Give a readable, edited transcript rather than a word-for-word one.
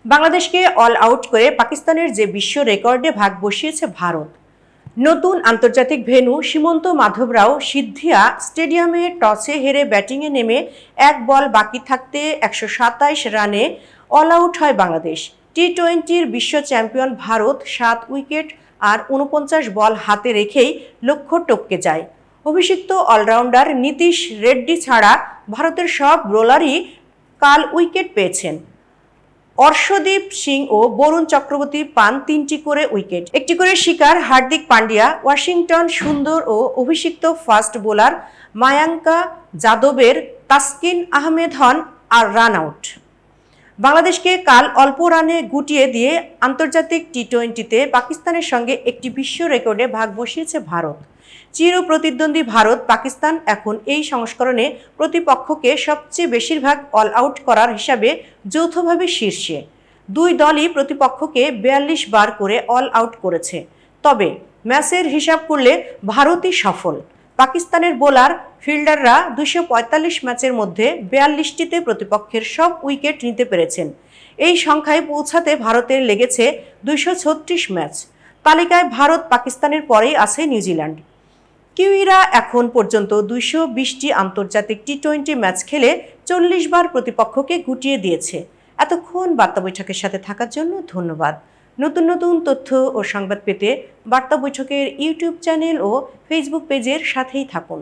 বাংলাদেশকে all out করে পাকিস্তানের যে বিশ্ব রেকর্ডে ভাগ বসিয়েছে ভারত। নতুন আন্তর্জাতিক ভেন্যু সীমন্ত মাধবরাও সিদ্ধিয়া স্টেডিয়ামে টসে হেরে ব্যাটিংয়ে নেমে এক বল বাকি থাকতে ১২৭ রানে অল আউট হয় বাংলাদেশ। টি-20-র বিশ্ব চ্যাম্পিয়ন ভারত ৭ উইকেট আর ৪৯ বল হাতে রেখেই লক্ষ্য টপকে যায়। অভিষিক্ত অলরাউন্ডার নীতিশ রেড্ডি ছাড়া ভারতের সব বোলারই কাল উইকেট পেয়েছেন। অর্শদীপ সিং ও বরুণ চক্রবর্তী পান ৩টি করে উইকেট, একটি করে শিকার হার্দিক পান্ডিয়া। ওয়াশিংটন সুন্দর ও অভিষিক্ত ফাস্ট বোলার মায়াঙ্কা যাদবের তাসকিন আহমেদ হন আর রান আউট। বাংলাদেশকে কাল অল্প রানে গুটিয়ে দিয়ে আন্তর্জাতিক টি-20তে পাকিস্তানের সঙ্গে একটি বিশ্ব রেকর্ডে ভাগ বসিয়েছে ভারত। চির প্রতিদ্বন্দ্বী ভারত পাকিস্তান এখন এই সংস্করণে প্রতিপক্ষকে সবচেয়ে বেশিরভাগ অল আউট করার হিসাবে যৌথভাবে শীর্ষে। দুই দলই প্রতিপক্ষকে ৪২ বার করে অল আউট করেছে। তবে ম্যাচের হিসাব করলে ভারতই সফল। পাকিস্তানের বোলার ফিল্ডাররা ২৪৫ ম্যাচের মধ্যে ৪২টিতে প্রতিপক্ষের সব উইকেট নিতে পেরেছেন। এই সংখ্যায় পৌঁছাতে ভারতের লেগেছে ২৩৬ ম্যাচ। তালিকায় ভারত পাকিস্তানের পরেই আছে নিউজিল্যান্ড। কিউইরা এখন পর্যন্ত ২২০টি আন্তর্জাতিক টি-20 ম্যাচ খেলে ৪০ বার প্রতিপক্ষকে গুটিয়ে দিয়েছে। এতক্ষণ বার্তা বৈঠকের সাথে থাকার জন্য ধন্যবাদ। নতুন নতুন তথ্য ও সংবাদ পেতে বার্তা বৈঠকের ইউটিউব চ্যানেল ও ফেসবুক পেজের সাথেই থাকুন।